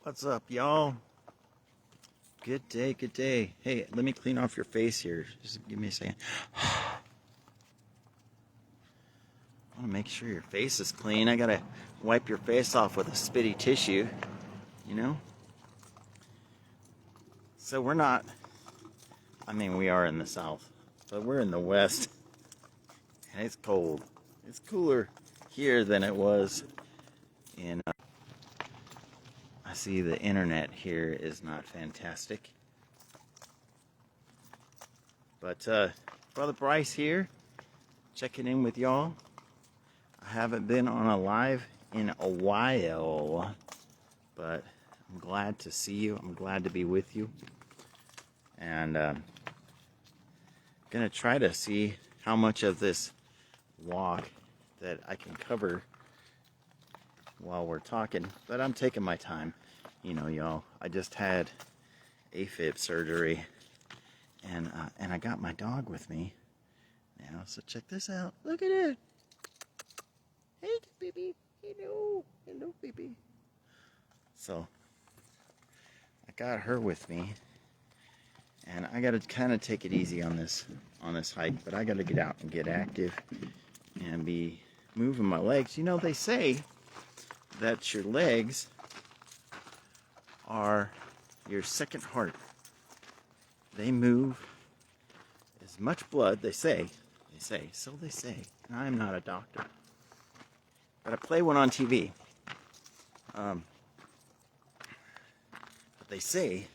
What's up, y'all? Good day, good day. Hey, let me clean off your face here. Just give me a second. I want to make sure your face is clean. I gotta wipe your face off with a spitty tissue, you know? So we're not, we are in the south, but we're in the west, and it's cold. It's cooler here than it was in I see the internet here is not fantastic. But Brother Bryce here, checking in with y'all. I haven't been on a live in a while, but I'm glad to see you. I'm glad to be with you. And gonna try to see how much of this walk that I can cover while we're talking, but I'm taking my time. You know, y'all, I just had AFib surgery, and I got my dog with me now, so check this out. Look at it. Hey, baby. Hello, baby. So I got her with me, and I gotta kind of take it easy on this hike, but I gotta get out and get active and be moving my legs. You know, they say that your legs are your second heart. They move as much blood, they say, and I'm not a doctor, but I play one on TV. But they say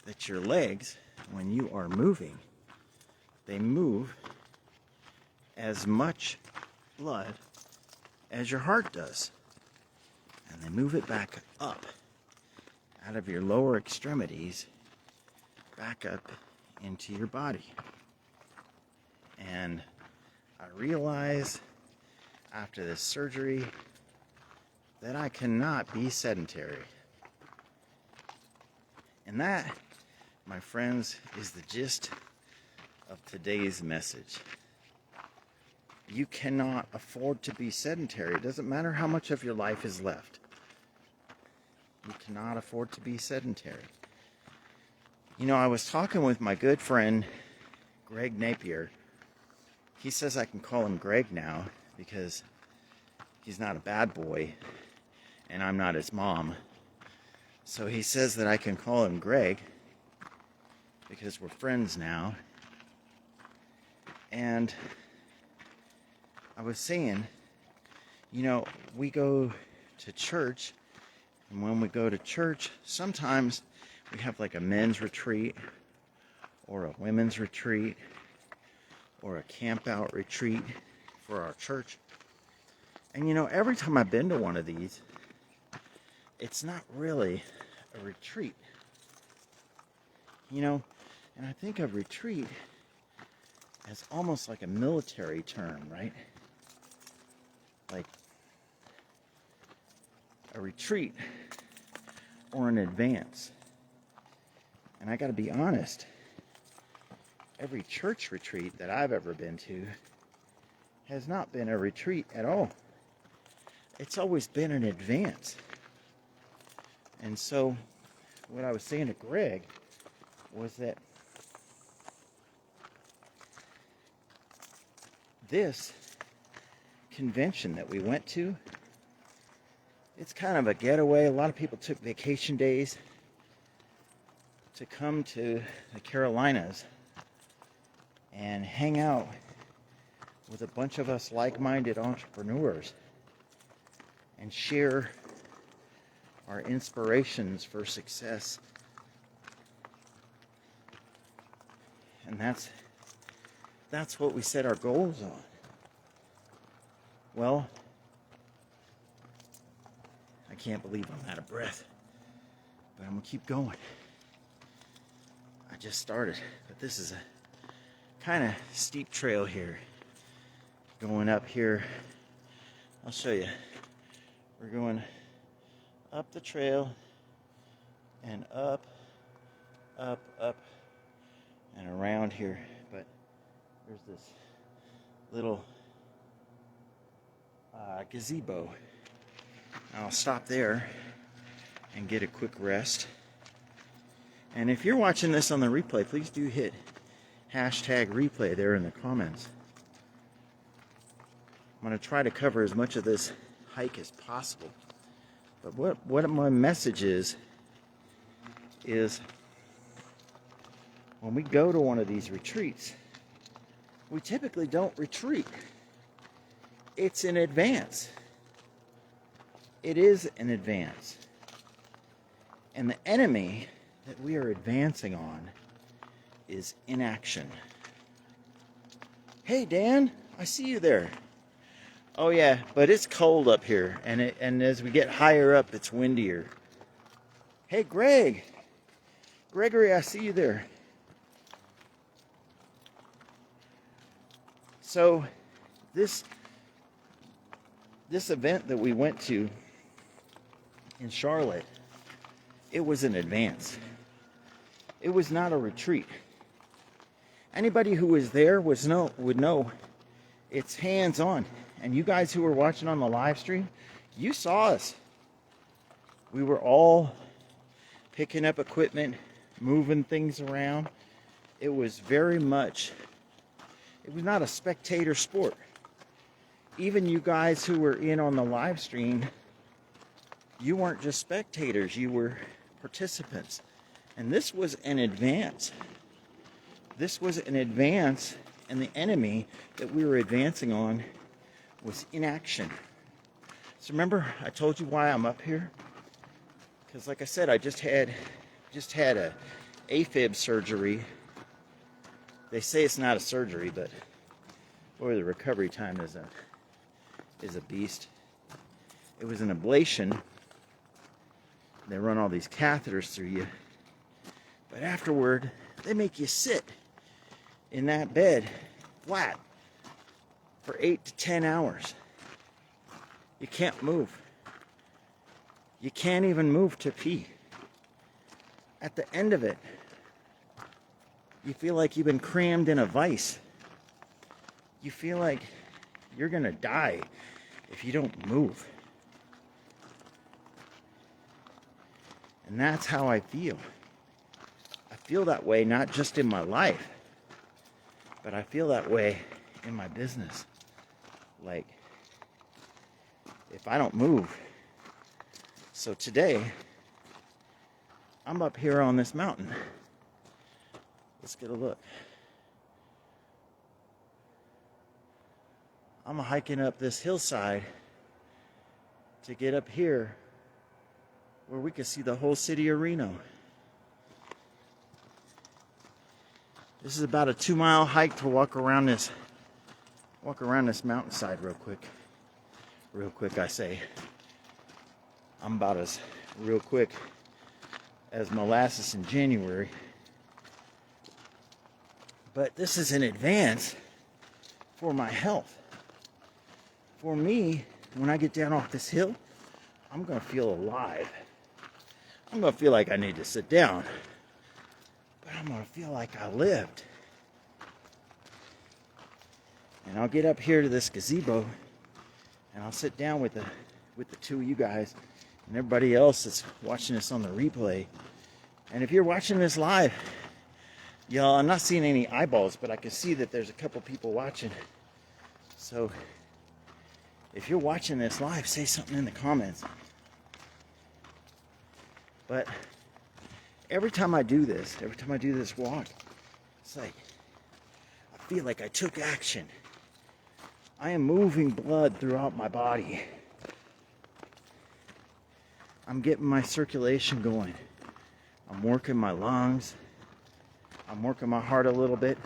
that your legs, when you are moving, they move as much blood as your heart does. And they move it back up out of your lower extremities back up into your body. And I realize after this surgery that I cannot be sedentary. And that, my friends, is the gist of today's message. You cannot afford to be sedentary. It doesn't matter how much of your life is left. You cannot afford to be sedentary. You know, I was talking with my good friend, Greg Napier. He says I can call him Greg now because he's not a bad boy and I'm not his mom. So he says that I can call him Greg because we're friends now. And I was saying, you know, we go to church, and when we go to church, sometimes we have like a men's retreat or a women's retreat or a camp out retreat for our church. And you know, every time I've been to one of these, it's not really a retreat. You know, and I think of retreat as almost like a military term, right? Like a retreat or an advance. And I gotta be honest, every church retreat that I've ever been to has not been a retreat at all. It's always been an advance. And so what I was saying to Greg was that this convention that we went to, it's kind of a getaway. A lot of people took vacation days to come to the Carolinas and hang out with a bunch of us like-minded entrepreneurs and share our inspirations for success. And that's what we set our goals on. Well, I can't believe I'm out of breath, but I'm gonna keep going. I just started, but this is a kind of steep trail here. Going up here, I'll show you. We're going up the trail and up, and around here. But there's this little gazebo. I'll stop there and get a quick rest. And if you're watching this on the replay, please do hit hashtag replay there in the comments. I'm going to try to cover as much of this hike as possible. But what my message is when we go to one of these retreats, we typically don't retreat. It's an advance. It is an advance. And the enemy that we are advancing on is inaction. Hey Dan, I see you there. Oh yeah, but it's cold up here, and as we get higher up, it's windier. Hey Gregory, I see you there. So this event that we went to in Charlotte, it was an advance. It was not a retreat. Anybody who was there would know it's hands-on. And you guys who were watching on the live stream, you saw us. We were all picking up equipment, moving things around. It was very much, it was not a spectator sport. Even you guys who were in on the live stream, you weren't just spectators, you were participants. And this was an advance. This was an advance, and the enemy that we were advancing on was inaction. So remember, I told you why I'm up here? Because like I said, I just had a AFib surgery. They say it's not a surgery, but boy, the recovery time is a beast. It was an ablation. They run all these catheters through you. But afterward, they make you sit in that bed flat for 8 to 10 hours. You can't move. You can't even move to pee. At the end of it, you feel like you've been crammed in a vice. You feel like you're gonna die if you don't move. And that's how I feel. I feel that way not just in my life, but I feel that way in my business. Like, if I don't move. So today, I'm up here on this mountain. Let's get a look. I'm hiking up this hillside to get up here where we can see the whole city of Reno. This is about a 2-mile hike to walk around this mountainside real quick. Real quick, I say. I'm about as real quick as molasses in January. But this is an advance for my health. For me, when I get down off this hill, I'm going to feel alive. I'm going to feel like I need to sit down. But I'm going to feel like I lived. And I'll get up here to this gazebo and I'll sit down with the two of you guys and everybody else that's watching this on the replay. And if you're watching this live, y'all, I'm not seeing any eyeballs, but I can see that there's a couple people watching. So if you're watching this live, say something in the comments. But every time I do this walk, it's like I feel like I took action. I am moving blood throughout my body. I'm getting my circulation going. I'm working my lungs. I'm working my heart a little bit.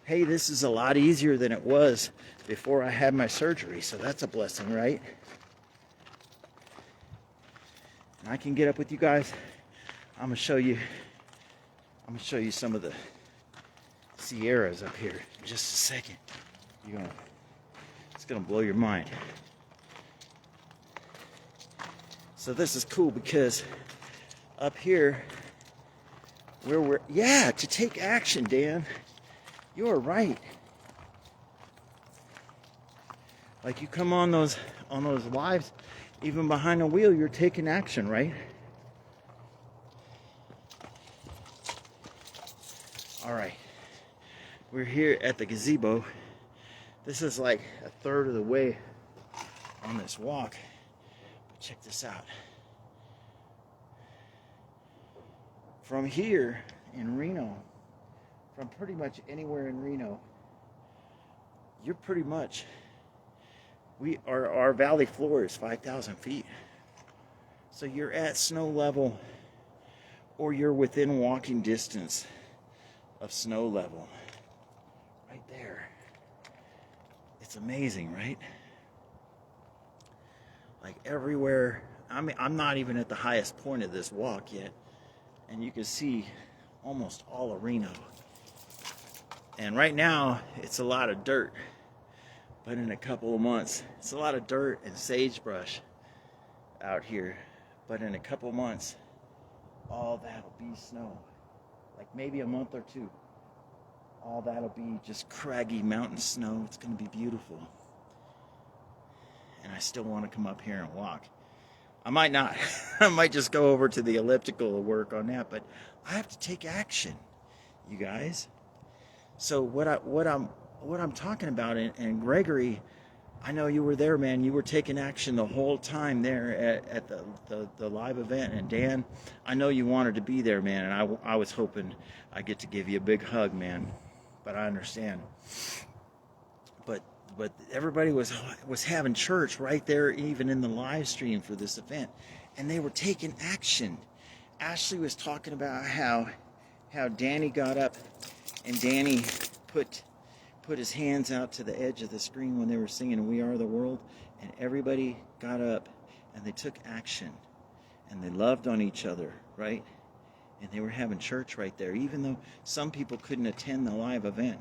Hey, this is a lot easier than it was before I had my surgery, so that's a blessing, right? And I can get up with you guys. I'm gonna show you some of the Sierras up here in just a second. It's gonna blow your mind. So this is cool because up here where to take action, Dan. You are right. Like you come on those lives, even behind the wheel, you're taking action, right? All right, we're here at the gazebo. This is like a third of the way on this walk. But check this out. From here in Reno, from pretty much anywhere in Reno, you're pretty much, our valley floor is 5,000 feet. So you're at snow level, or you're within walking distance of snow level. Right there. It's amazing, right? Like everywhere. I mean, I'm not even at the highest point of this walk yet. And you can see almost all of Reno. And right now, it's a lot of dirt. But in a couple of months, it's a lot of dirt and sagebrush out here. But in a couple of months, all that'll be snow. Like maybe a month or two. All that'll be just craggy mountain snow. It's going to be beautiful. And I still want to come up here and walk. I might not. I might just go over to the elliptical to work on that. But I have to take action, you guys. So what I'm talking about, and Gregory, I know you were there, man. You were taking action the whole time there at the live event. And Dan, I know you wanted to be there, man. And I was hoping I get to give you a big hug, man. But I understand. But everybody was having church right there, even in the live stream for this event, and they were taking action. Ashley was talking about how Danny got up, and Danny put his hands out to the edge of the screen when they were singing "We Are the World," and everybody got up and they took action, and they loved on each other, right? And they were having church right there, even though some people couldn't attend the live event.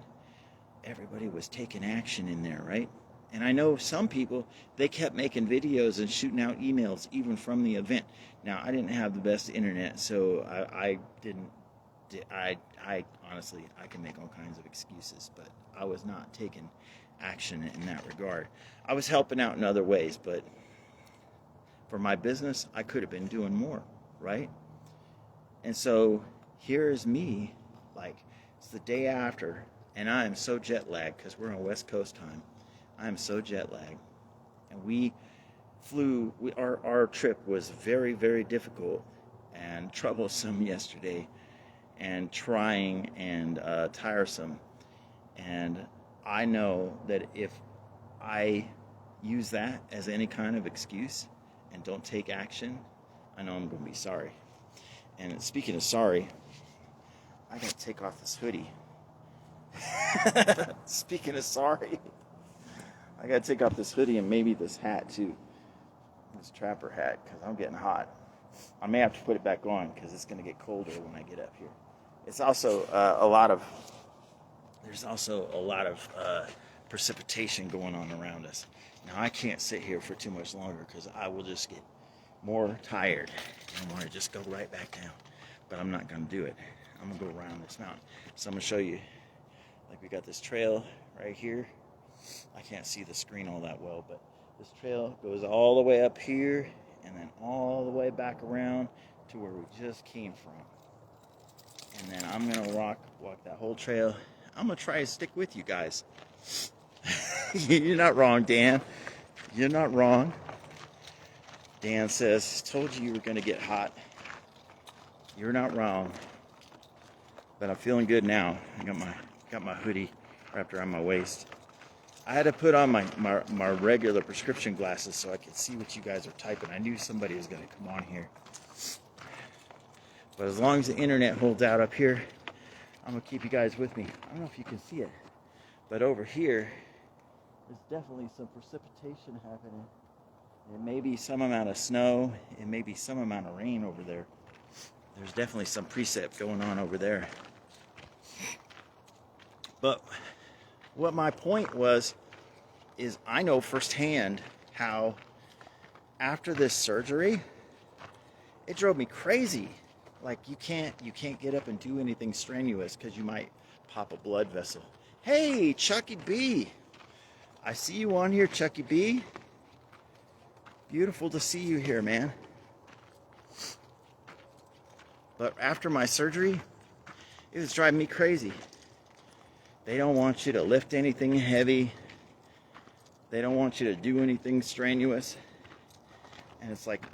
Everybody was taking action in there, right? And I know some people, they kept making videos and shooting out emails even from the event. Now, I didn't have the best internet, so I honestly, I can make all kinds of excuses, but I was not taking action in that regard. I was helping out in other ways, but for my business, I could have been doing more, right? And so here's me, like, it's the day after, and I am so jet lagged because we're on West Coast time. I am so jet lagged. And we flew, our trip was very, very difficult and troublesome yesterday, and trying and tiresome. And I know that if I use that as any kind of excuse and don't take action, I know I'm going to be sorry. And speaking of sorry, I got to take off this hoodie. Speaking of sorry, I gotta take off this hoodie and maybe this hat too, this trapper hat, because I'm getting hot. I may have to put it back on because it's gonna get colder when I get up here. It's also there's also a lot of precipitation going on around us. Now I can't sit here for too much longer because I will just get more tired and want to just go right back down. But I'm not gonna do it. I'm gonna go around this mountain. So I'm gonna show you. Like, we got this trail right here. I can't see the screen all that well, but this trail goes all the way up here and then all the way back around to where we just came from. And then I'm gonna walk that whole trail. I'm gonna try to stick with you guys. You're not wrong, Dan. You're not wrong. Dan says, told you were gonna get hot. You're not wrong. But I'm feeling good now. I got my hoodie wrapped around my waist. I had to put on my regular prescription glasses so I could see what you guys are typing. I knew somebody was going to come on here. But as long as the internet holds out up here, I'm going to keep you guys with me. I don't know if you can see it, but over here, there's definitely some precipitation happening. It may be some amount of snow. It may be some amount of rain over there. There's definitely some precip going on over there. But what my point was, is I know firsthand how after this surgery, it drove me crazy. Like, you can't get up and do anything strenuous because you might pop a blood vessel. Hey, Chucky B. I see you on here, Chucky B. Beautiful to see you here, man. But after my surgery, It was driving me crazy. They don't want you to lift anything heavy. They don't want you to do anything strenuous. And it's like,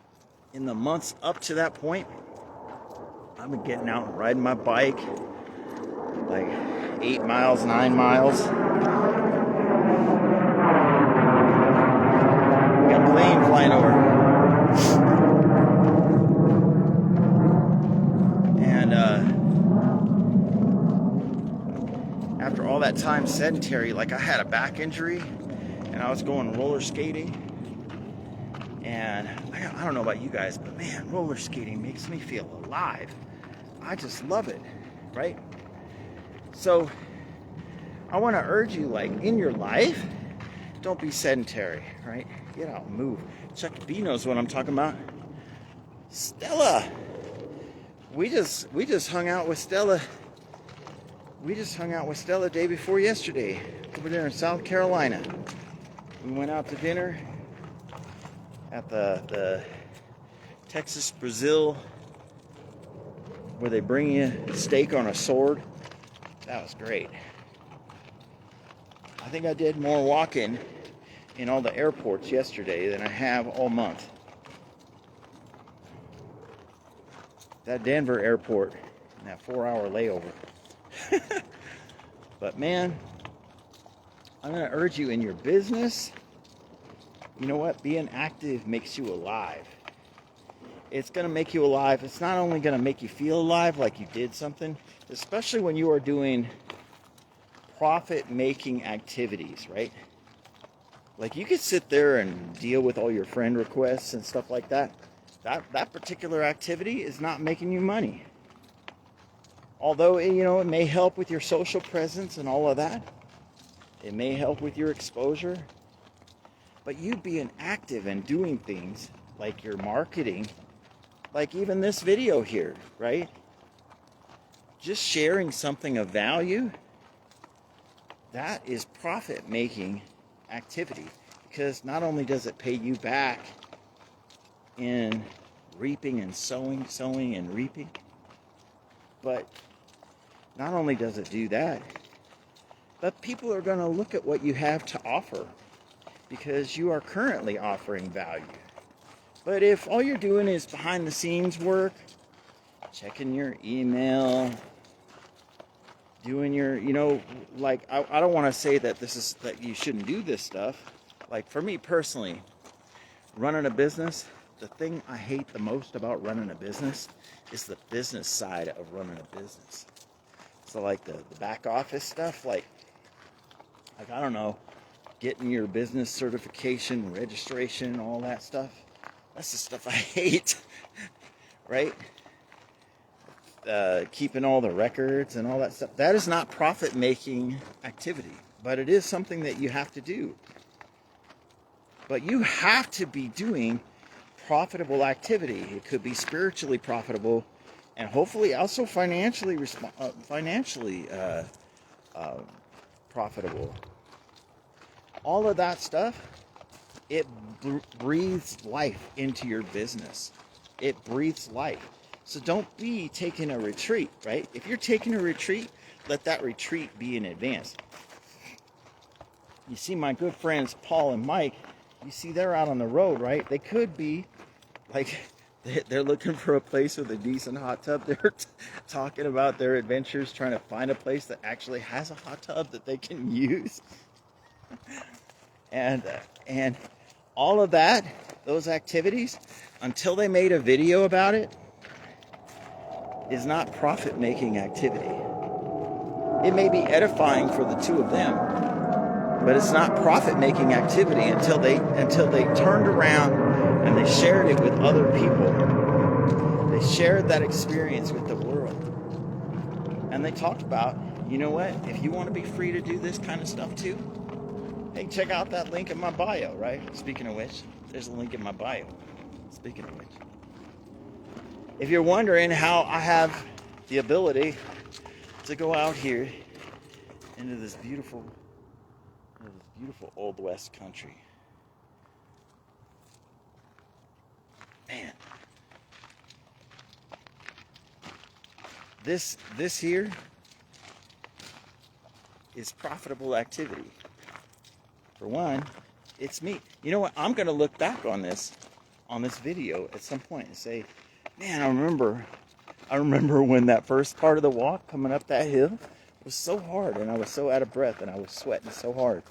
in the months up to that point, I've been getting out and riding my bike, like 8 miles, 9 miles. We got a plane flying over. And after all that time sedentary, like I had a back injury and I was going roller skating. And I don't know about you guys, but man, roller skating makes me feel alive. I just love it, right? So I want to urge you, like, in your life, don't be sedentary, right? Get out and move. Chuck B knows what I'm talking about. Stella, we just hung out with Stella. We just hung out with Stella day before yesterday over there in South Carolina. We went out to dinner at the Texas Brazil, where they bring you steak on a sword. That was great. I think I did more walking in all the airports yesterday than I have all month. That Denver airport and that 4-hour layover. But man, I'm going to urge you in your business. You know what? Being active makes you alive. It's going to make you alive. It's not only going to make you feel alive like you did something, especially when you are doing profit-making activities, right? Like you could sit there and deal with all your friend requests and stuff like that. That particular activity is not making you money. Although, you know, it may help with your social presence and all of that. It may help with your exposure. But you being active and doing things like your marketing, like even this video here, right? Just sharing something of value, that is profit-making activity. Because not only does it pay you back in reaping and sowing and reaping, but not only does it do that, but people are going to look at what you have to offer because you are currently offering value. But if all you're doing is behind the scenes work, checking your email, doing your, you know, like, I don't want to say that that you shouldn't do this stuff. Like for me personally, running a business, the thing I hate the most about running a business is the business side of running a business. So like the back office stuff, like I don't know, getting your business certification, registration, all that stuff. That's the stuff I hate, right? Keeping all the records and all that stuff. That is not profit-making activity, but it is something that you have to do. But you have to be doing profitable activity. It could be spiritually profitable, and hopefully also financially profitable. All of that stuff, it breathes life into your business. It breathes life. So don't be taking a retreat, right? If you're taking a retreat, let that retreat be in advance. You see my good friends Paul and Mike, you see they're out on the road, right? They could be like, they're looking for a place with a decent hot tub. They're talking about their adventures, trying to find a place that actually has a hot tub that they can use. And all of that, those activities, until they made a video about it, is not profit-making activity. It may be edifying for the two of them, but it's not profit-making activity until they turned around and they shared it with other people. They shared that experience with the world. And they talked about, you know what, if you want to be free to do this kind of stuff too, hey, check out that link in my bio, right? Speaking of which, there's a link in my bio. Speaking of which. If you're wondering how I have the ability to go out here into this beautiful Old West country. Man. This here is profitable activity. For one, it's me. You know what? I'm going to look back on this video at some point and say, man, I remember when that first part of the walk coming up that hill was so hard, and I was so out of breath, and I was sweating so hard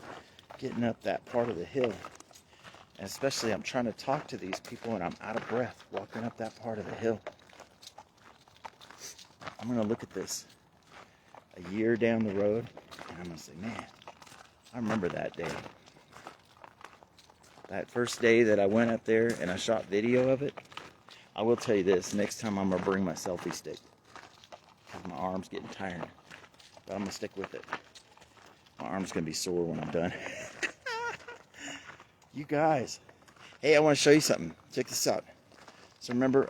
getting up that part of the hill. And especially I'm trying to talk to these people and I'm out of breath walking up that part of the hill. I'm going to look at this a year down the road and I'm going to say, man, I remember that day. That first day that I went up there and I shot video of it. I will tell you this, next time I'm going to bring my selfie stick because my arm's getting tired. But I'm going to stick with it. My arm's going to be sore when I'm done. You guys, hey, I want to show you something. Check this out. So remember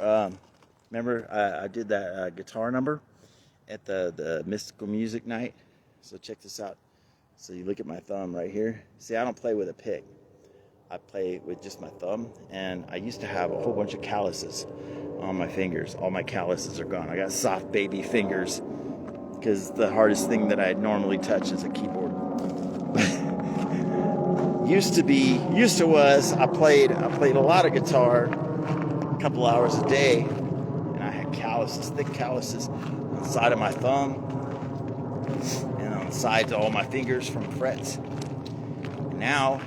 I did that guitar number at the mystical music night. So check this out. So you look at my thumb right here. See, I don't play with a pick. I play with just my thumb. And I used to have a whole bunch of calluses on my fingers. All my calluses are gone. I got soft baby fingers because the hardest thing that I normally touch is a keyboard. I played a lot of guitar, a couple hours a day, and I had calluses, thick calluses on the side of my thumb and on the sides of all my fingers from frets. Now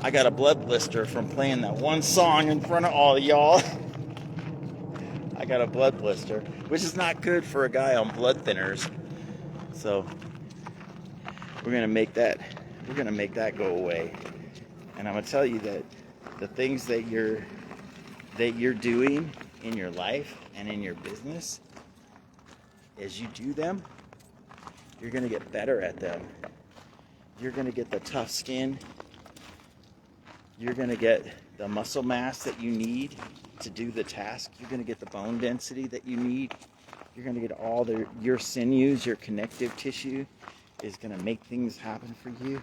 I got a blood blister from playing that one song in front of all of y'all. I got a blood blister, which is not good for a guy on blood thinners. So we're gonna make that go away. And I'm gonna tell you that the things that you're doing in your life and in your business, as you do them, you're gonna get better at them. You're gonna get the tough skin. You're gonna get the muscle mass that you need to do the task. You're gonna get the bone density that you need. You're gonna get all your sinews, your connective tissue is gonna make things happen for you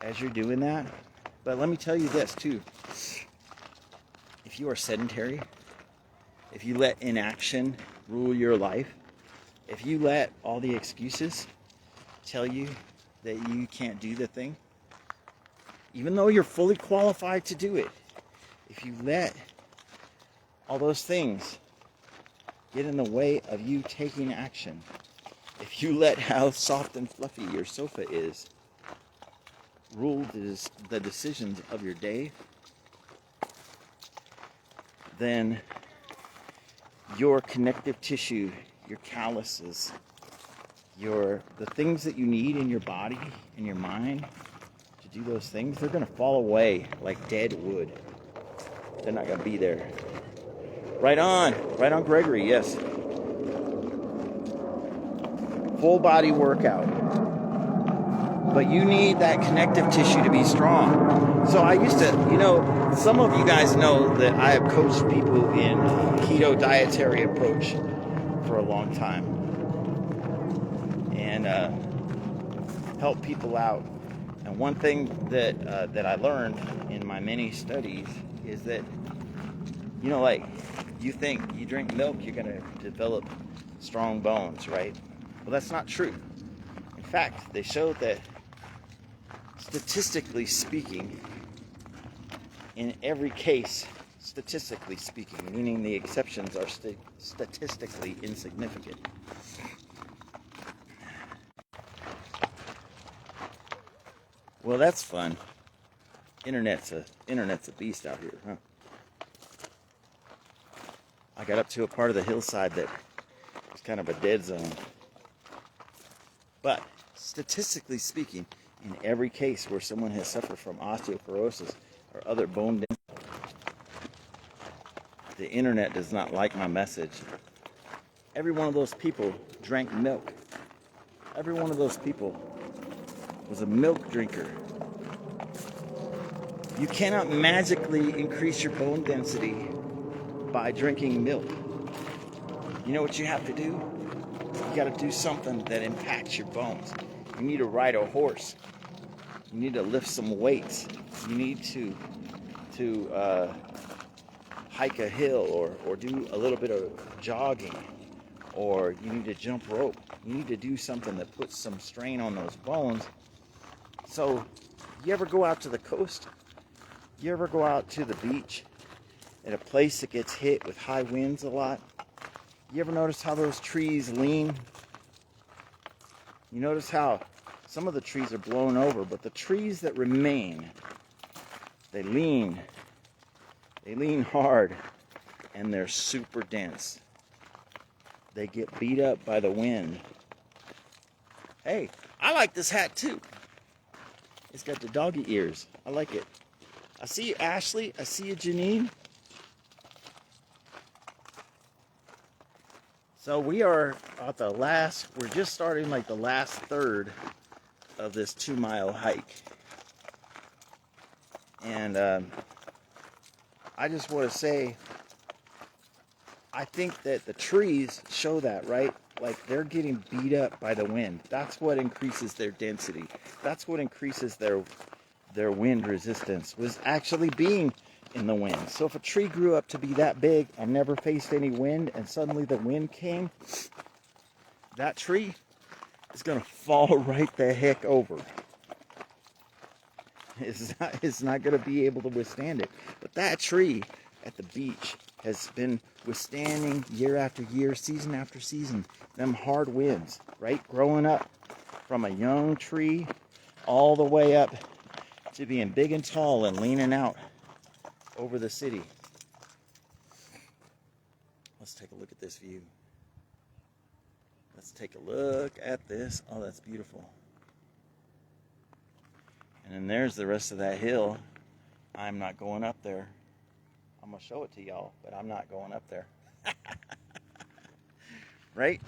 as you're doing that. But let me tell you this too. If you are sedentary, if you let inaction rule your life, if you let all the excuses tell you that you can't do the thing, even though you're fully qualified to do it, if you let all those things get in the way of you taking action, if you let how soft and fluffy your sofa is rule the decisions of your day, then your connective tissue, your calluses, the things that you need in your body, in your mind to do those things, they're going to fall away like dead wood. They're not going to be there. Right on, Gregory, yes. Full body workout. But you need that connective tissue to be strong. So I used to, some of you guys know that I have coached people in keto dietary approach for a long time. And help people out. And one thing that I learned in my many studies is that, you think you drink milk, you're going to develop strong bones, right? Well, that's not true. In fact, they showed that statistically speaking, in every case, statistically speaking, meaning the exceptions are statistically insignificant. Well, that's fun. Internet's a beast out here, huh? I got up to a part of the hillside that was kind of a dead zone. But statistically speaking, in every case where someone has suffered from osteoporosis or other bone density, the internet does not like my message. Every one of those people drank milk. Every one of those people was a milk drinker. You cannot magically increase your bone density by drinking milk. You know what you have to do? You got to do something that impacts your bones. You need to ride a horse. You need to lift some weights. You need to hike a hill or do a little bit of jogging or you need to jump rope. You need to do something that puts some strain on those bones. So, you ever go out to the coast? You ever go out to the beach at a place that gets hit with high winds a lot? You ever notice how those trees lean? You notice how some of the trees are blown over, but the trees that remain, they lean hard, and they're super dense. They get beat up by the wind. Hey, I like this hat too. It's got the doggy ears. I like it. I see you, Ashley. I see you, Janine. So we are at the last, we're just starting like the last third of this 2-mile hike. And I just want to say, I think that the trees show that, right? Like they're getting beat up by the wind. That's what increases their density. That's what increases their wind resistance, was actually being in the wind. So if a tree grew up to be that big and never faced any wind, and suddenly the wind came, that tree is going to fall right the heck over. It's not going to be able to withstand it. But that tree at the beach has been withstanding year after year, season after season, them hard winds, right? Growing up from a young tree all the way up to being big and tall and leaning out over the city. Let's take a look at this view. Let's take a look at this. Oh, that's beautiful. And then there's the rest of that hill. I'm not going up there. I'm going to show it to y'all, but I'm not going up there. Right?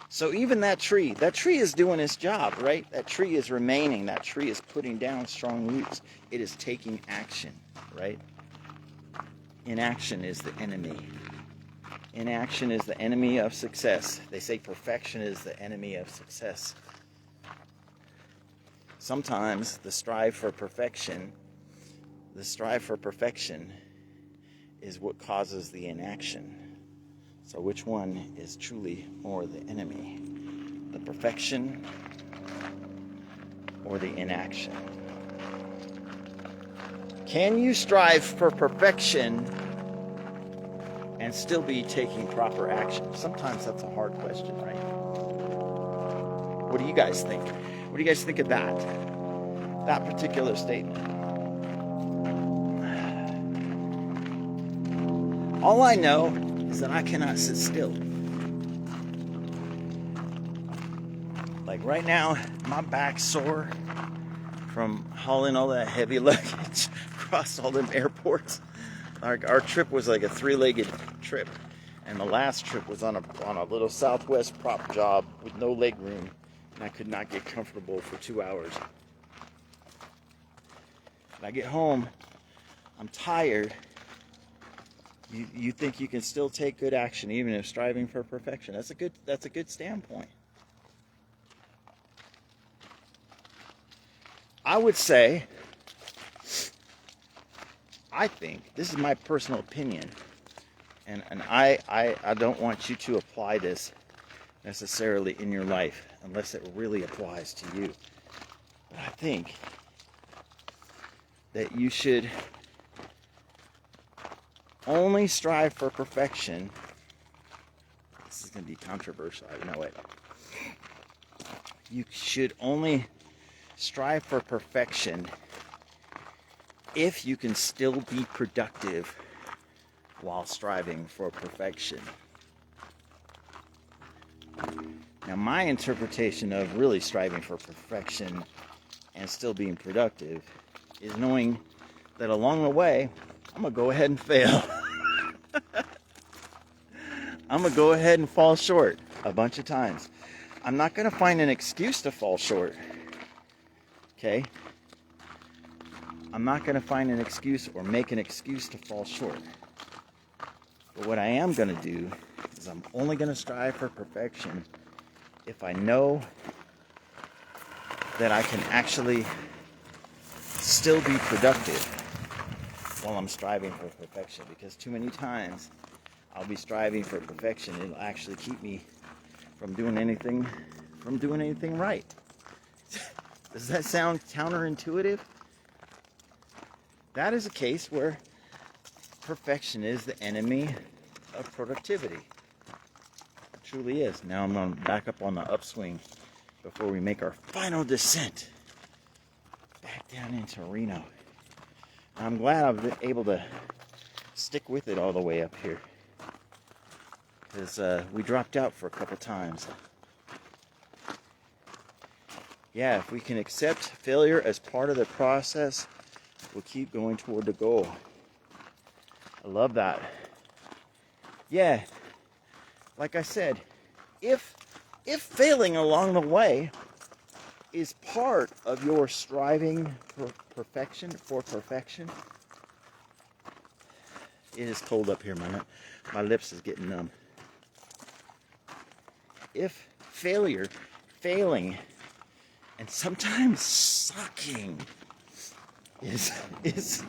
So even that tree is doing its job, right? That tree is remaining. That tree is putting down strong roots. It is taking action, right? Inaction is the enemy. Inaction is the enemy of success. They say perfection is the enemy of success. Sometimes the strive for perfection is what causes the inaction. So which one is truly more the enemy? The perfection or the inaction? Can you strive for perfection and still be taking proper action? Sometimes that's a hard question, right? What do you guys think? What do you guys think of that particular statement? All I know is that I cannot sit still. Like right now, my back's sore from hauling all that heavy luggage across all them airports. Our trip was like a 3-legged trip, and the last trip was on a little Southwest prop job with no leg room, and I could not get comfortable for 2 hours. When I get home, I'm tired. You think you can still take good action even if striving for perfection. That's a good standpoint. I would say, I think, this is my personal opinion, and I don't want you to apply this necessarily in your life unless it really applies to you. But I think that you should only strive for perfection. This is going to be controversial, I know it. You should only strive for perfection if you can still be productive while striving for perfection. Now, my interpretation of really striving for perfection and still being productive is knowing that along the way, I'm going to go ahead and fail. I'm going to go ahead and fall short a bunch of times. I'm not going to find an excuse to fall short. Okay? I'm not going to find an excuse or make an excuse to fall short. But what I am going to do is I'm only going to strive for perfection if I know that I can actually still be productive while I'm striving for perfection. Because too many times I'll be striving for perfection. It'll actually keep me from doing anything right. Does that sound counterintuitive? That is a case where perfection is the enemy of productivity. It truly is. Now I'm going to back up on the upswing before we make our final descent back down into Reno. I'm glad I've been able to stick with it all the way up here, because we dropped out for a couple times. Yeah, if we can accept failure as part of the process, we'll keep going toward the goal. I love that. Yeah, like I said, if failing along the way is part of your striving for perfection, it is cold up here, my lips is getting numb. If failing, and sometimes sucking is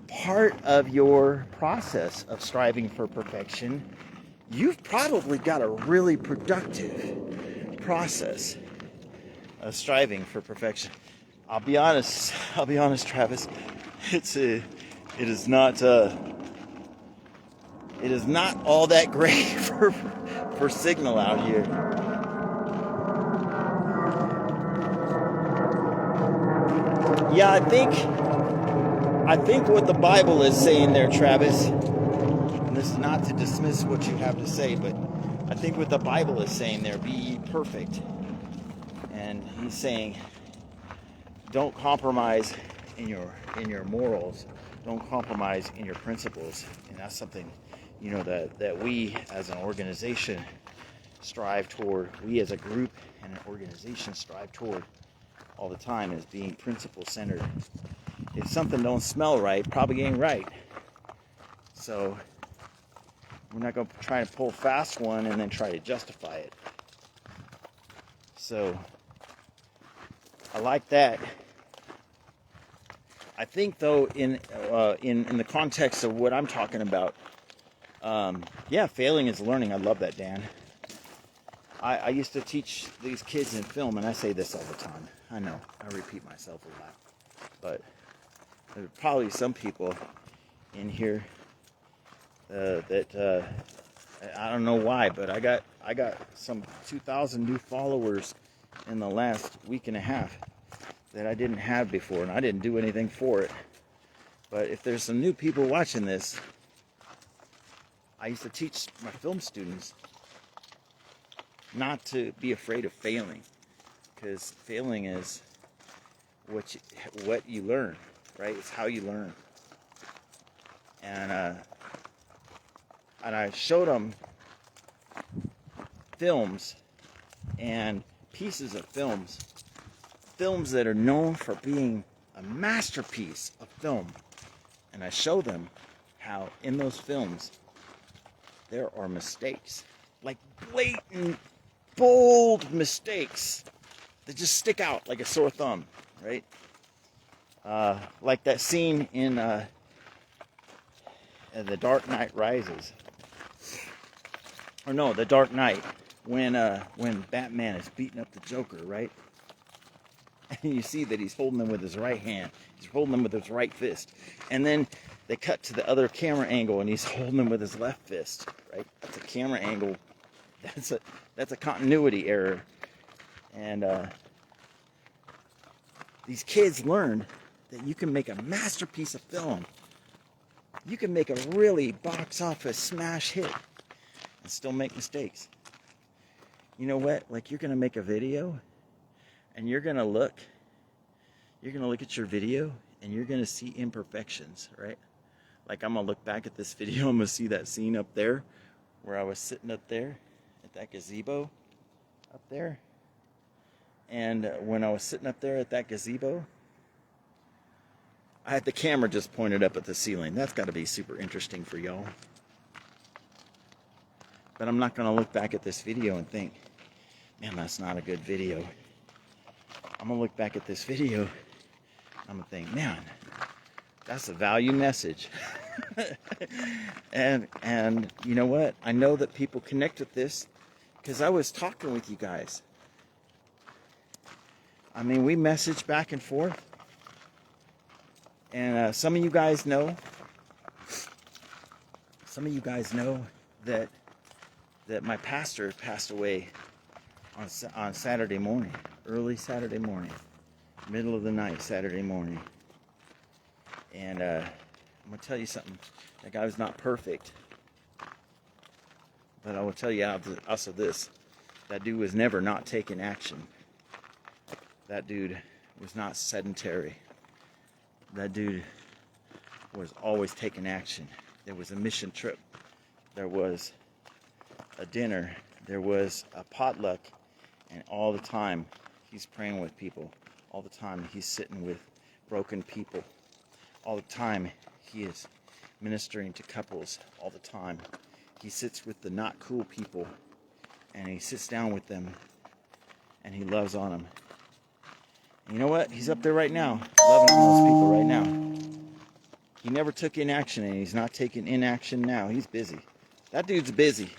part of your process of striving for perfection, you've probably got a really productive process of striving for perfection. I'll be honest, Travis. It is not all that great for signal out here. Yeah, I think what the Bible is saying there, Travis, and this is not to dismiss what you have to say, but I think what the Bible is saying there, be ye perfect. And he's saying, don't compromise in your morals, don't compromise in your principles. And that's something, that we as an organization strive toward, we as a group and an organization strive toward all the time, is being principle-centered. If something don't smell right, probably ain't right. So we're not going to try to pull fast one and then try to justify it. So I like that. I think though, in the context of what I'm talking about, failing is learning. I love that, Dan. I used to teach these kids in film, and I say this all the time. I know, I repeat myself a lot, but there are probably some people in here that I don't know why, but I got some 2,000 new followers in the last week and a half that I didn't have before, and I didn't do anything for it. But if there's some new people watching this, I used to teach my film students not to be afraid of failing, because failing is what you learn, right? It's how you learn. And I showed them films and pieces of films that are known for being a masterpiece of film. And I show them how in those films there are mistakes, like blatant, bold mistakes that just stick out like a sore thumb, right? Like that scene in The Dark Knight Rises. Or no, The Dark Knight, when Batman is beating up the Joker, right? And you see that he's holding him with his right hand. He's holding him with his right fist. And then they cut to the other camera angle, and he's holding him with his left fist, right? That's a camera angle. That's a continuity error. And these kids learned that you can make a masterpiece of film. You can make a really box office smash hit and still make mistakes. You know what? Like, you're going to make a video, and you're going to look at your video, and you're going to see imperfections, right? Like, I'm going to look back at this video, I'm going to see that scene up there where I was sitting up there at that gazebo up there. And when I was sitting up there at that gazebo, I had the camera just pointed up at the ceiling. That's got to be super interesting for y'all. But I'm not going to look back at this video and think, man, that's not a good video. I'm going to look back at this video, I'm going to think, man, That's a value message. and you know what? I know that people connect with this because I was talking with you guys. I mean, we message back and forth. And some of you guys know that my pastor passed away on Saturday morning, early Saturday morning, middle of the night, Saturday morning. And I'm going to tell you something. That guy was not perfect. But I will tell you also this. That dude was never not taking action. That dude was not sedentary. That dude was always taking action. There was a mission trip. There was a dinner. There was a potluck. And all the time, he's praying with people. All the time, he's sitting with broken people. All the time, he is ministering to couples. All the time, he sits with the not cool people. And he sits down with them. And he loves on them. And you know what? He's up there right now, loving on those people right now. He never took inaction, and he's not taking inaction now. He's busy. That dude's busy.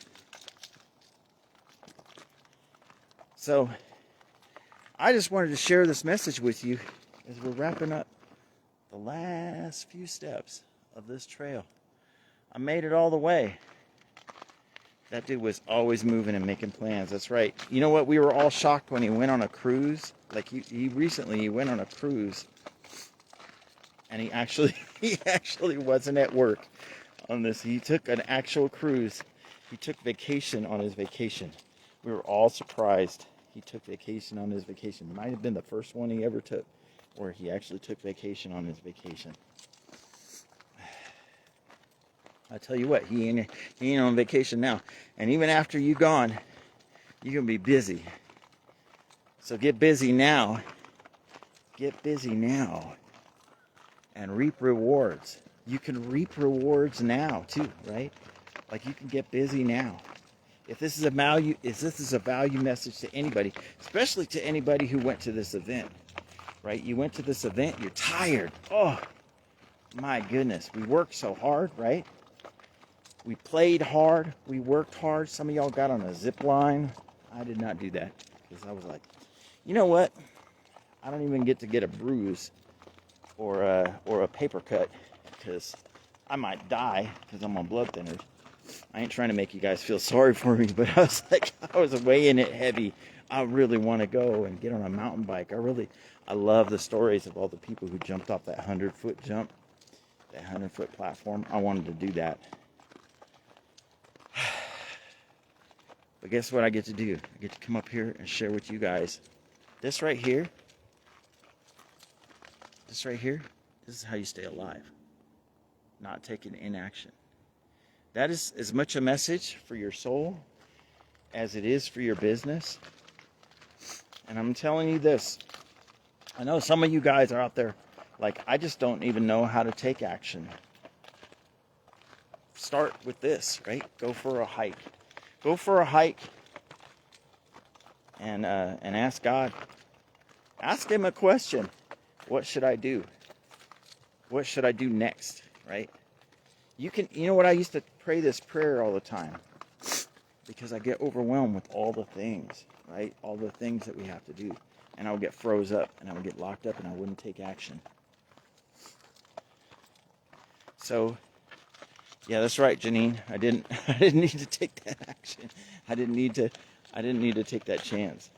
So, I just wanted to share this message with you as we're wrapping up the last few steps of this trail. I made it all the way. That dude was always moving and making plans. That's right. You know what? We were all shocked when he went on a cruise. Like he recently went on a cruise, and he actually wasn't at work on this. He took an actual cruise. He took vacation on his vacation. We were all surprised. He took vacation on his vacation. It might have been the first one he ever took, where he actually took vacation on his vacation. I tell you what, he ain't on vacation now. And even after you gone, you're gonna be busy. So get busy now. Get busy now. And reap rewards. You can reap rewards now too, right? Like you can get busy now. If this is a value message to anybody, especially to anybody who went to this event, right? You went to this event, you're tired. Oh my goodness, we worked so hard, right? We played hard, we worked hard. Some of y'all got on a zip line. I did not do that because I was like, you know what? I don't even get to get a bruise or a paper cut because I might die because I'm on blood thinners. I ain't trying to make you guys feel sorry for me, but I was like, I was weighing it heavy. I really want to go and get on a mountain bike. I love the stories of all the people who jumped off that 100-foot jump, that 100-foot platform. I wanted to do that. But guess what I get to do? I get to come up here and share with you guys. This right here, this is how you stay alive. Not taking inaction. That is as much a message for your soul as it is for your business. And I'm telling you this. I know some of you guys are out there like, I just don't even know how to take action. Start with this, right? Go for a hike. Go for a hike and ask God. Ask him a question. What should I do? What should I do next, right? You know what? I used to pray this prayer all the time because I get overwhelmed with all the things, right? All the things that we have to do. And I would get froze up and I would get locked up and I wouldn't take action. So, yeah, that's right, Janine. I didn't need to take that action. I didn't need to take that chance.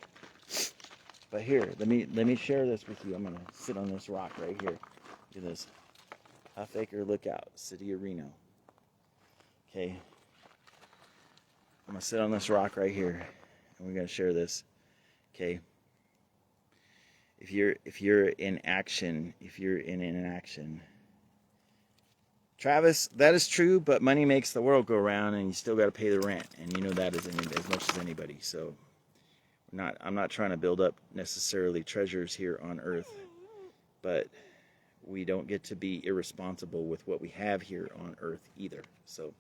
But here, let me share this with you. I'm gonna sit on this rock right here. Look at this. Huffaker Lookout, City of Reno. Okay. I'm gonna sit on this rock right here, and we're gonna share this. Okay. If you're in action, if you're in inaction, Travis, that is true, but money makes the world go round, and you still got to pay the rent, and you know that as much as anybody. So, I'm not trying to build up necessarily treasures here on earth, but we don't get to be irresponsible with what we have here on earth either. So,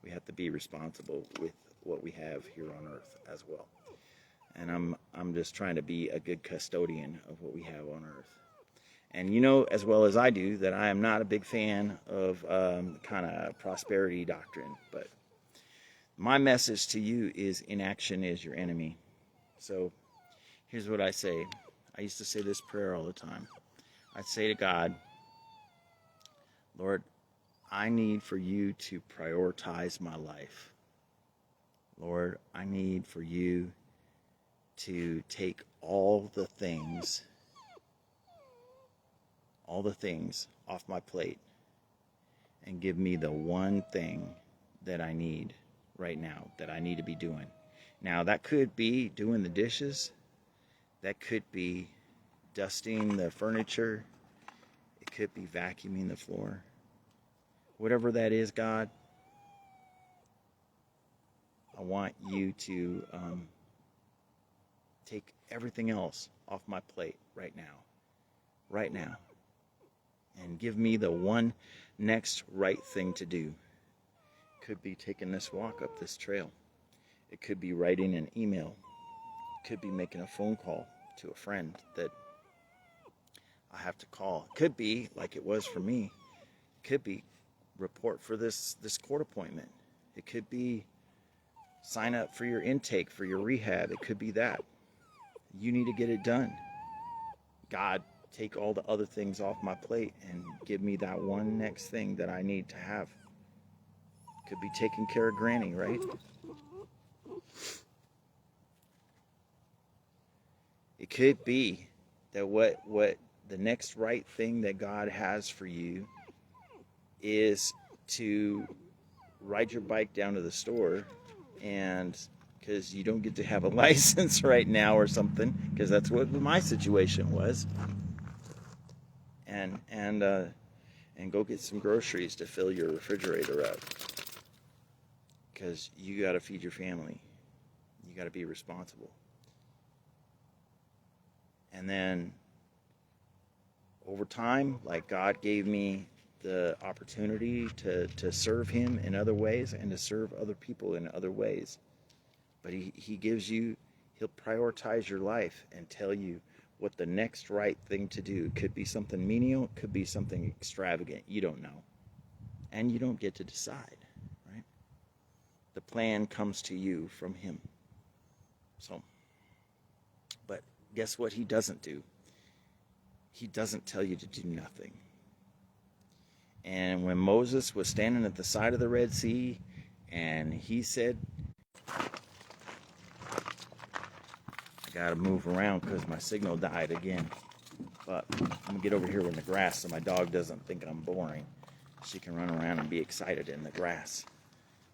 we have to be responsible with what we have here on earth as well. And I'm just trying to be a good custodian of what we have on earth. And you know as well as I do that I am not a big fan of kind of prosperity doctrine. But my message to you is inaction is your enemy. So here's what I say. I used to say this prayer all the time. I'd say to God, Lord, I need for you to prioritize my life. Lord, I need for you to take all the things off my plate and give me the one thing that I need right now, that I need to be doing. Now, that could be doing the dishes. That could be dusting the furniture. It could be vacuuming the floor. Whatever that is, God, I want you to take everything else off my plate right now, and give me the one next right thing to do. Could be taking this walk up this trail. It could be writing an email. It could be making a phone call to a friend that I have to call. It could be, like it was for me, it could be report for this court appointment. It could be sign up for your intake for your rehab. It could be that. You need to get it done. God, take all the other things off my plate and give me that one next thing that I need to have. Could be taking care of Granny, right? It could be that what the next right thing that God has for you is to ride your bike down to the store, and because you don't get to have a license right now or something, because that's what my situation was, and go get some groceries to fill your refrigerator up, because you got to feed your family. You got to be responsible. And then over time, like, God gave me the opportunity to serve him in other ways and to serve other people in other ways. But he gives you, he'll prioritize your life and tell you what the next right thing to do. Could be something menial, could be something extravagant. You don't know. And you don't get to decide, right? The plan comes to you from him. So, but guess what he doesn't do? He doesn't tell you to do nothing. And when Moses was standing at the side of the Red Sea, and he said, I gotta move around because my signal died again. But I'm gonna get over here in the grass so my dog doesn't think I'm boring. She can run around and be excited in the grass.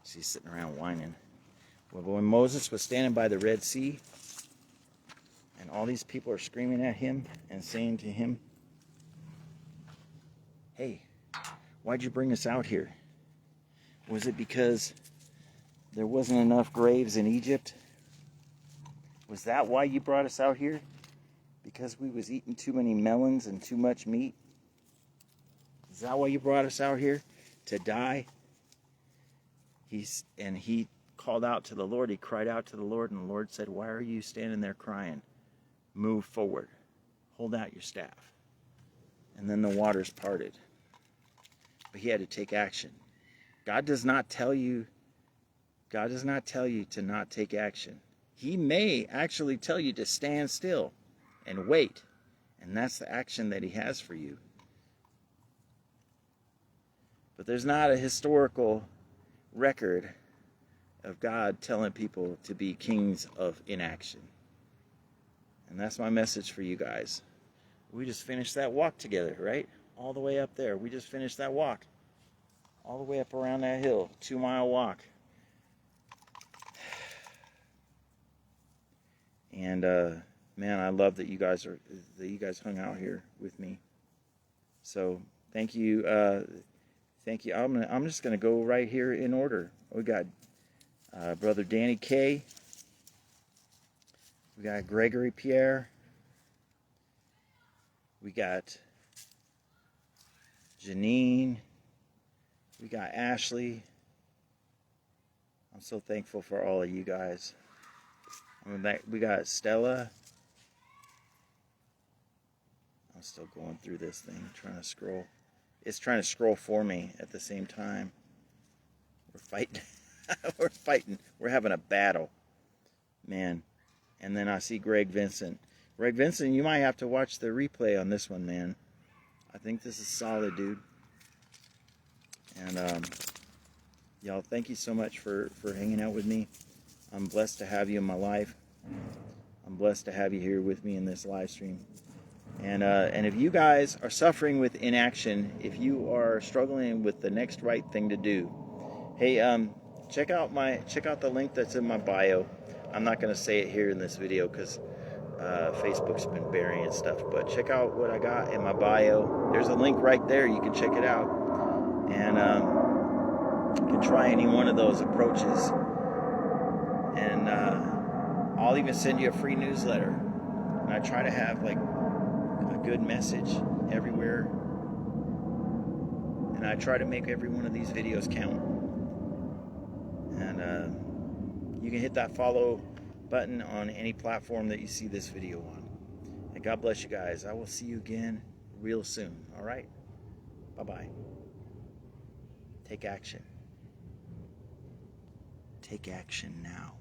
She's sitting around whining. Well, when Moses was standing by the Red Sea, and all these people are screaming at him and saying to him, hey, why'd you bring us out here? Was it because there wasn't enough graves in Egypt? Was that why you brought us out here? Because we was eating too many melons and too much meat? Is that why you brought us out here? To die? He called out to the Lord. He cried out to the Lord, and the Lord said, why are you standing there crying? Move forward. Hold out your staff. And then the waters parted. But he had to take action. God does not tell you to not take action. He may actually tell you to stand still and wait. And that's the action that he has for you. But there's not a historical record of God telling people to be kings of inaction. And that's my message for you guys. We just finished that walk together, right? All the way up there. We just finished that walk. All the way up around that hill. 2-mile walk. And man, I love that you guys hung out here with me. So thank you. Thank you. I'm just gonna go right here in order. We got Brother Danny K. We got Gregory Pierre. We got Janine. We got Ashley. I'm so thankful for all of you guys. We got Stella. I'm still going through this thing, trying to scroll. It's trying to scroll for me at the same time. We're fighting. We're fighting. We're having a battle, man. And then I see Greg Vincent. Greg Vincent, you might have to watch the replay on this one, man. I think this is solid, dude. And y'all, thank you so much for hanging out with me. I'm blessed to have you in my life. I'm blessed to have you here with me in this live stream. And if you guys are suffering with inaction, if you are struggling with the next right thing to do, hey, check out the link that's in my bio. I'm not going to say it here in this video because Facebook's been burying stuff, but check out what I got in my bio. There's a link right there. You can check it out, and you can try any one of those approaches. And I'll even send you a free newsletter. And I try to have like a good message everywhere, and I try to make every one of these videos count. And you can hit that follow button on any platform that you see this video on. And God bless you guys. I will see you again real soon. All right? Bye-bye. Take action. Take action now.